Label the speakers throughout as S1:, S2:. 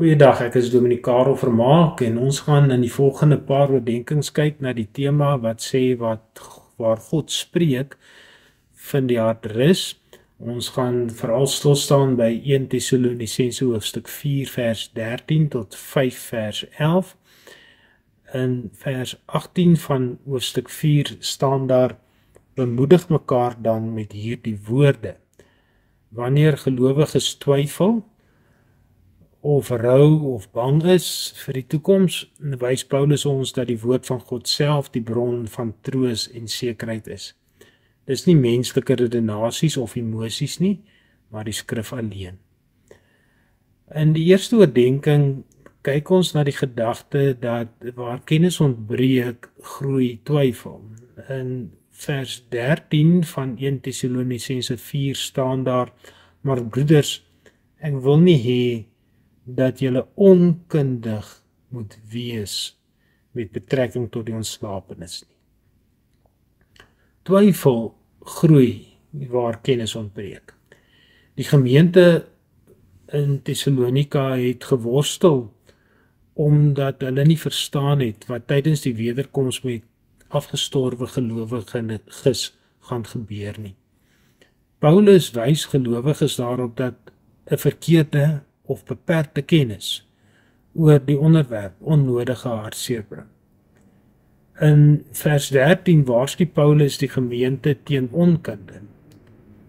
S1: Goeiedag, ek is Dominic Karel Vermaak en ons gaan in die volgende paar oordeenkings kyk na die tema wat sê waar God spreek, vind die hart rus. Ons gaan veral stilstaan by 1 Tessalonisense hoofstuk 4 vers 13 tot 5 vers 11. In vers 18 van hoofstuk 4 staan daar: bemoedig mekaar dan met hierdie woorde. Wanneer gelowiges twyfel of rou of bang is vir die toekoms, wys Paulus ons dat die woord van God self die bron van troos en sekerheid is. Dis nie menslike redenasies of emosies nie, maar die skrif alleen. In die eerste oordeenking kyk ons na die gedagte dat waar kennis ontbreek, groei twyfel. In vers 13 van 1 Tessalonisense 4 staan daar: maar broeders, ek wil nie hê dat julle onkundig moet wees met betrekking tot die ontslapenis nie. Twyfel groei waar kennis ontbreek. Die gemeente in Thessalonika het geworstel omdat hulle nie verstaan het wat tydens die wederkoms met afgestorwe gelowiges gaan gebeur nie. Paulus wys gelowiges daarop dat 'n verkeerde of beperkte kennis oor die onderwerp onnodige hartseer bring. In vers 13 waarsku Paulus die gemeente teen onkunde.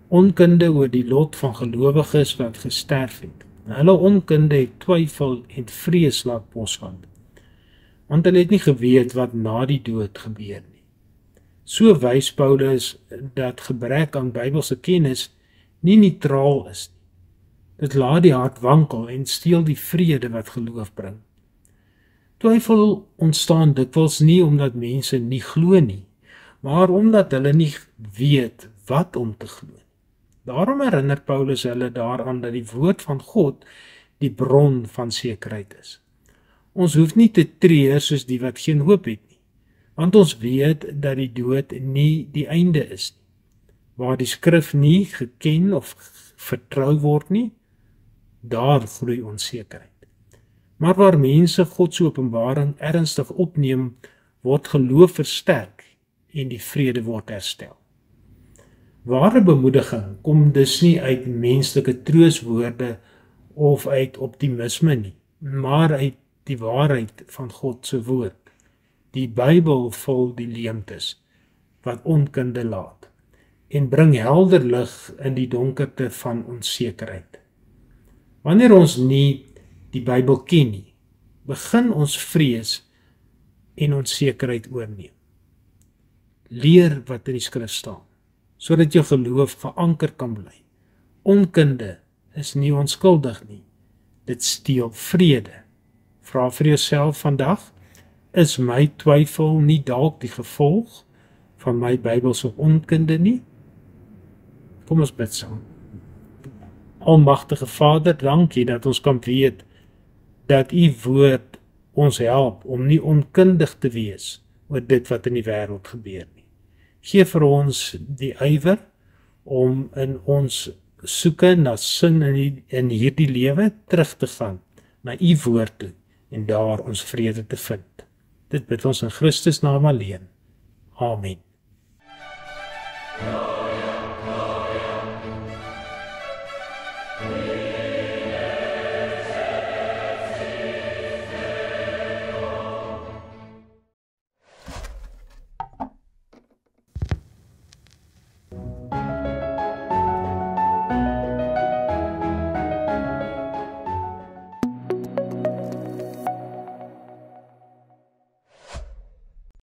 S1: Onkunde oor die lot van gelowiges wat gesterf het. Hulle onkunde het twyfel en vrees laat posvat, want hulle het nie geweet wat na die dood gebeur nie. So wys Paulus dat gebrek aan Bybelse kennis nie neutraal is nie. Dit laat die hart wankel en steel die vrede wat geloof bring. Twyfel ontstaan dikwels nie omdat mense nie glo nie, maar omdat hulle nie weet wat om te glo. Daarom herinner Paulus hulle daaraan dat die woord van God die bron van sekerheid is. Ons hoef nie te treur soos die wat geen hoop het nie, want ons weet dat die dood nie die einde is nie. Waar die skrif nie geken of vertrou word nie, daar groei onsekerheid. Maar waar mense God se openbaring ernstig opneem, word geloof versterk en die vrede word herstel. Ware bemoediging kom dus nie uit menslike troostwoorde of uit optimisme nie, maar uit die waarheid van God se woord. Die Bybel vul die leemtes wat onkunde laat en bring helder lig in die donkerte van onsekerheid. Wanneer ons nie die Bybel ken nie, begin ons vrees en onsekerheid oorneem. Leer wat in die skrif staan, sodat jou geloof geanker kan bly. Onkunde is nie onskuldig nie, dit steel vrede. Vra vir jouself vandag, is my twyfel nie dalk die gevolg van my Bybelse onkunde nie? Kom ons bid saam. Almagtige Vader, dankie dat ons kan weet dat U woord ons help om nie onkundig te wees oor dit wat in die wêreld gebeur nie. Geef vir ons die ywer om in ons soeke na sin in hierdie lewe terug te gaan na U woord toe en daar ons vrede te vind. Dit bid ons in Christus naam alleen. Amen.